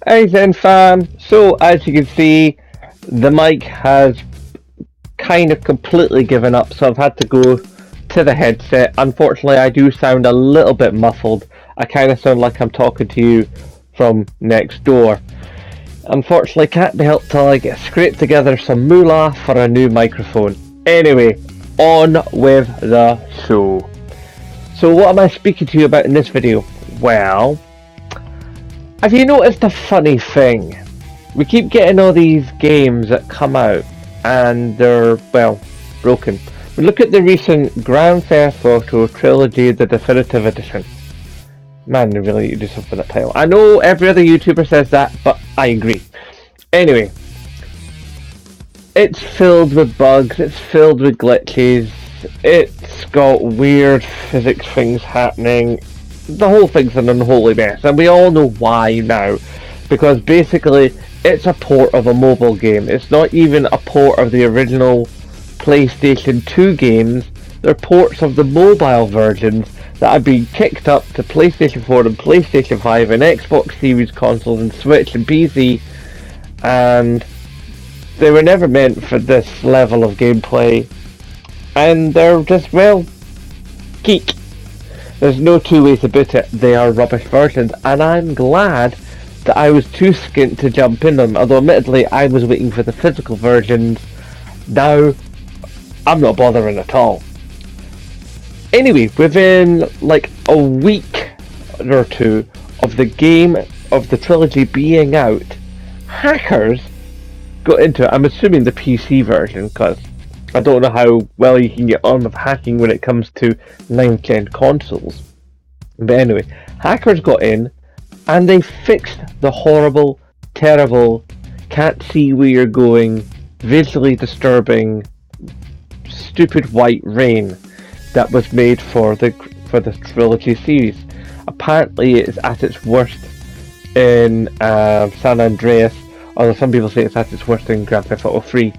Hey Zen fam, so as you can see, the mic has kind of completely given up, so I've had to go to the headset. Unfortunately, I do sound a little bit muffled. I kind of sound like I'm talking to you from next door. Unfortunately, can't be helped till I get scraped together some moolah for a new microphone. Anyway, on with the show. So what am I speaking to you about in this video? Well, have you noticed a funny thing? We keep getting all these games that come out and they're, well, broken. We look at the recent Grand Theft Auto Trilogy, the Definitive Edition. Man, they really need to do something with that title. I know every other YouTuber says that, but I agree. Anyway, it's filled with bugs, it's filled with glitches, it's got weird physics things happening. The whole thing's an unholy mess, and we all know why now. Because basically, it's a port of a mobile game. It's not even a port of the original PlayStation 2 games. They're ports of the mobile versions that have been kicked up to PlayStation 4 and PlayStation 5 and Xbox Series consoles and Switch and PC. And they were never meant for this level of gameplay. And they're just, well, geek. There's no two ways about it, they are rubbish versions, and I'm glad that I was too skint to jump in them, although admittedly I was waiting for the physical versions. Now, I'm not bothering at all. Anyway, within like a week or two of the game, of the trilogy being out, hackers got into it. I'm assuming the PC version, because I don't know how well you can get on with hacking when it comes to 9th-gen consoles. But anyway, hackers got in and they fixed the horrible, terrible, can't see where you're going, visually disturbing, stupid white rain that was made for the trilogy series. Apparently it's at its worst in San Andreas, although some people say it's at its worst in Grand Theft Auto 3.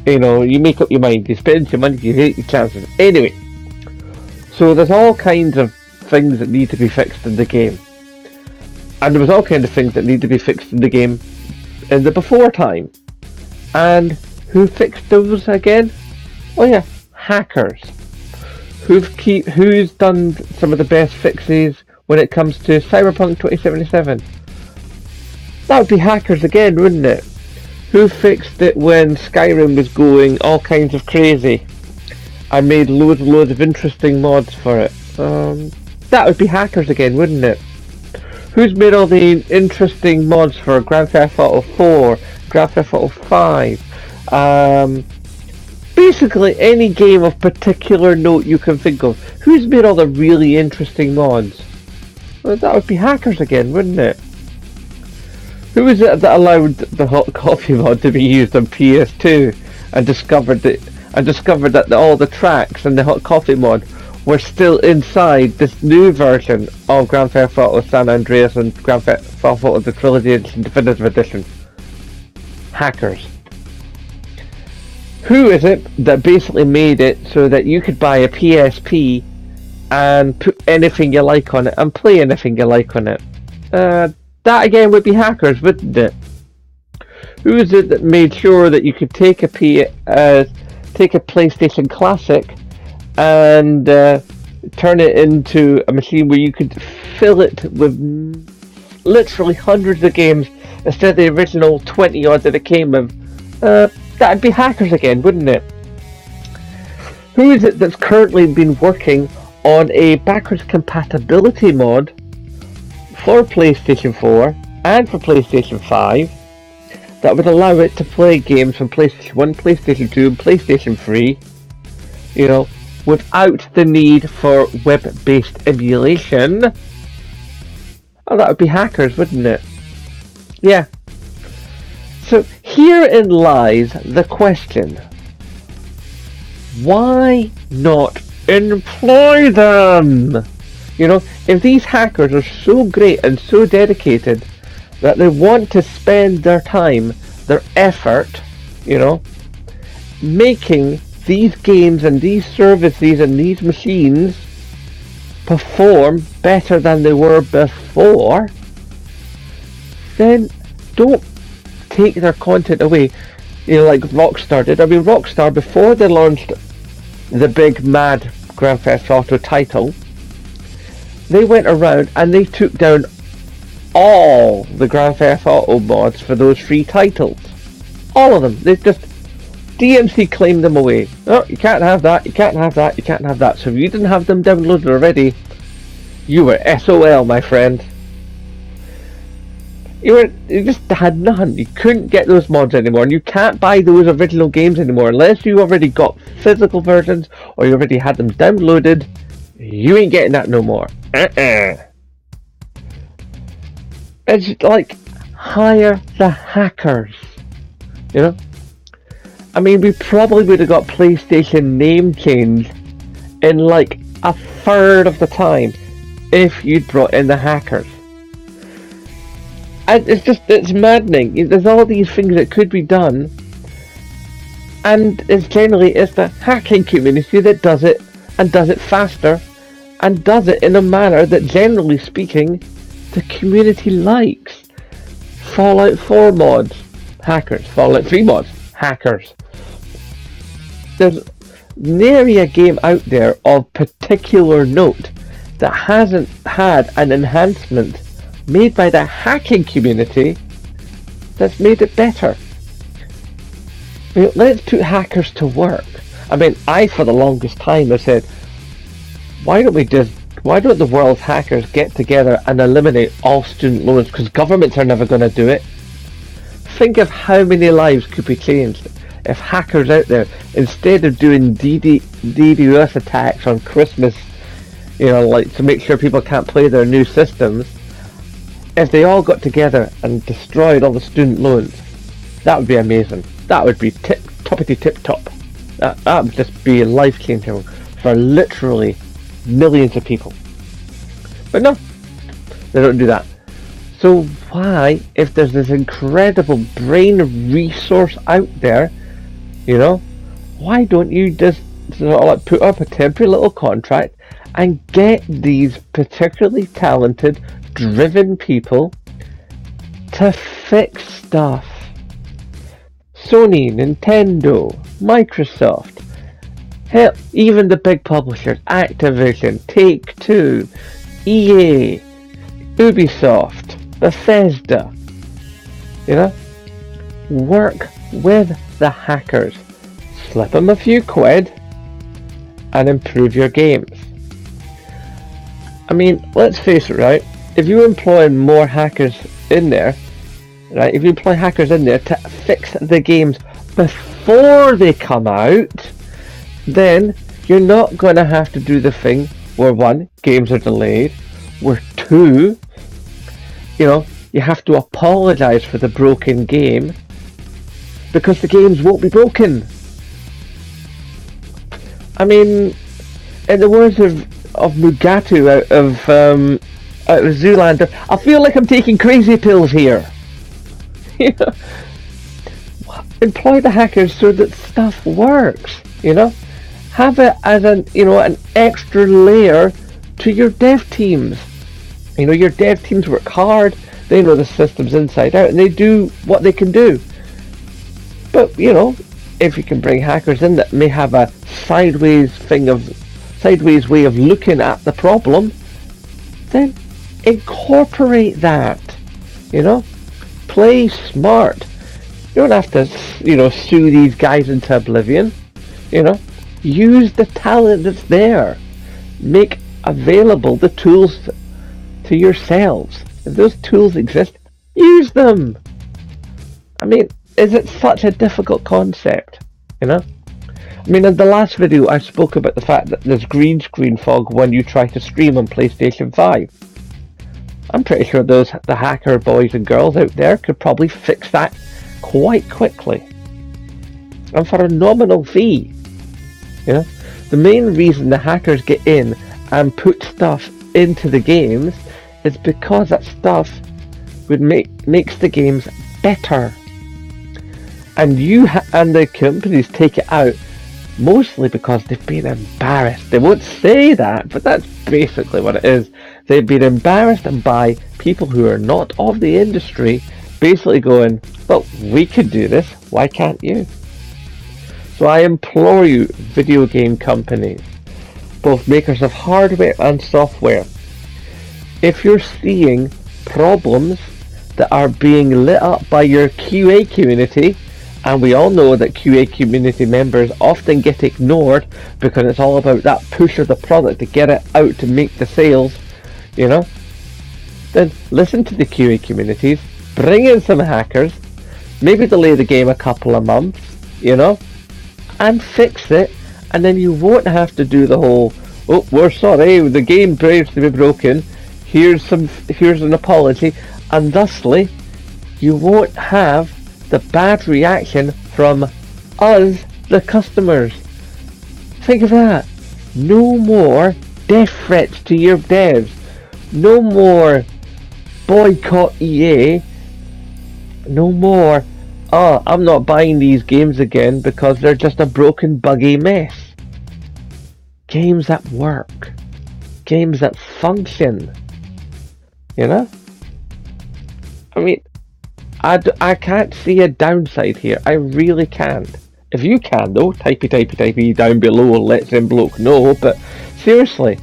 You know, you make up your mind, you spend your money, you hate your chances. Anyway, so there's all kinds of things that need to be fixed in the game. And there was all kinds of things that need to be fixed in the game in the before time. And who fixed those again? Oh yeah, hackers. Who's done some of the best fixes when it comes to Cyberpunk 2077? That would be hackers again, wouldn't it? Who fixed it when Skyrim was going all kinds of crazy? I made loads and loads of interesting mods for it. That would be hackers again, wouldn't it? Who's made all the interesting mods for Grand Theft Auto 4, Grand Theft Auto 5? Basically any game of particular note you can think of. Who's made all the really interesting mods? Well, that would be hackers again, wouldn't it? Who was it that allowed the hot coffee mod to be used on PS2 and discovered that all the tracks and the hot coffee mod were still inside this new version of Grand Theft Auto San Andreas and Grand Theft Auto the Trilogy Edition Definitive Edition? Hackers. Who is it that basically made it so that you could buy a PSP and put anything you like on it and play anything you like on it? That again would be hackers, wouldn't it? Who is it that made sure that you could take a PlayStation Classic and turn it into a machine where you could fill it with literally hundreds of games instead of the original 20 odd that it came with? That'd be hackers again, wouldn't it? Who is it that's currently been working on a backwards compatibility mod for PlayStation 4 and for PlayStation 5 that would allow it to play games from PlayStation 1, PlayStation 2 and PlayStation 3, you know, without the need for web-based emulation? Oh, that would be hackers, wouldn't it? Yeah. So herein lies the question. Why not employ them? You know, if these hackers are so great and so dedicated that they want to spend their time, their effort, you know, making these games and these services and these machines perform better than they were before, then don't take their content away. Like Rockstar did. I mean, Rockstar, before they launched the big mad Grand Theft Auto title, they went around and they took down all the Grand Theft Auto mods for those free titles. All of them. They just DMC claimed them away. Oh, you can't have that, you can't have that, you can't have that. So if you didn't have them downloaded already, you were SOL, my friend. You just had none. You couldn't get those mods anymore, and you can't buy those original games anymore unless you already got physical versions or you already had them downloaded. You ain't getting that no more. It's like, hire the hackers. I mean, we probably would have got PlayStation name changed in like a third of the time if you'd brought in the hackers. And it's maddening. There's all these things that could be done, and it's the hacking community that does it, and does it faster, and does it in a manner that, generally speaking, the community likes. Fallout 4 mods, hackers. Fallout 3 mods, hackers. There's nary a game out there of particular note that hasn't had an enhancement made by the hacking community that's made it better. Let's put hackers to work. I mean, I for the longest time have said, why don't the world's hackers get together and eliminate all student loans, because governments are never going to do it. Think of how many lives could be changed if hackers out there, instead of doing DDoS attacks on Christmas, like to make sure people can't play their new systems, if they all got together and destroyed all the student loans, that would be amazing. That would be toppity tip top. That would just be life changing for literally millions of people. But no, they don't do that. So why, if there's this incredible brain resource out there, why don't you just put up a temporary little contract and get these particularly talented, driven people to fix stuff? Sony, Nintendo, Microsoft, hell, even the big publishers, Activision, Take-Two, EA, Ubisoft, Bethesda, work with the hackers, slip them a few quid and improve your games. I mean, let's face it, right? If you employ more hackers in there, right? If you employ hackers in there to fix the games before they come out, then you're not going to have to do the thing where, one, games are delayed, where, two, you have to apologise for the broken game because the games won't be broken. I mean, in the words of Mugatu out of Zoolander, I feel like I'm taking crazy pills here. Employ the hackers so that stuff works. Have it as an extra layer to your dev teams. Your dev teams work hard. They know the systems inside out, and they do what they can do. But if you can bring hackers in that may have a sideways way of looking at the problem, then incorporate that. Play smart. You don't have to, sue these guys into oblivion. Use the talent that's there. Make available the tools to yourselves. If those tools exist, use them. I mean, is it such a difficult concept? I mean, in the last video I spoke about the fact that there's green screen fog when you try to stream on PlayStation 5. I'm pretty sure the hacker boys and girls out there could probably fix that quite quickly. And for a nominal fee. The main reason the hackers get in and put stuff into the games is because that stuff makes the games better. And and the companies take it out Mostly because they've been embarrassed. They won't say that, but that's basically what it is. They've been embarrassed by people who are not of the industry, basically going, well, we could do this, why can't you? So I implore you, video game companies, both makers of hardware and software, if you're seeing problems that are being lit up by your QA community, and we all know that QA community members often get ignored because it's all about that push of the product to get it out to make the sales, you know, then listen to the QA communities, bring in some hackers, maybe delay the game a couple of months, you know, and fix it, and then you won't have to do the whole, oh, we're sorry, the game appears to be broken, here's an apology, and thusly, you won't have the bad reaction from us, the customers. Think of that. No more death threats to your devs. No more boycott EA. No more, oh, I'm not buying these games again because they're just a broken, buggy mess. Games that work. Games that function. You know? I mean, I can't see a downside here. I really can't. If you can, though, typey down below and let them bloke know, but seriously.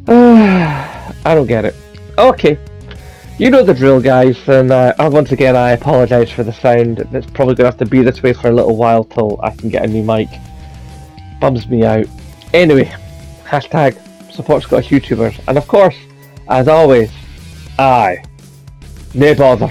I don't get it. Okay. You know the drill, guys, and once again I apologise for the sound. It's probably going to have to be this way for a little while till I can get a new mic. Bums me out. Anyway, hashtag support Scottish YouTubers, and of course, as always, aye, nae bother.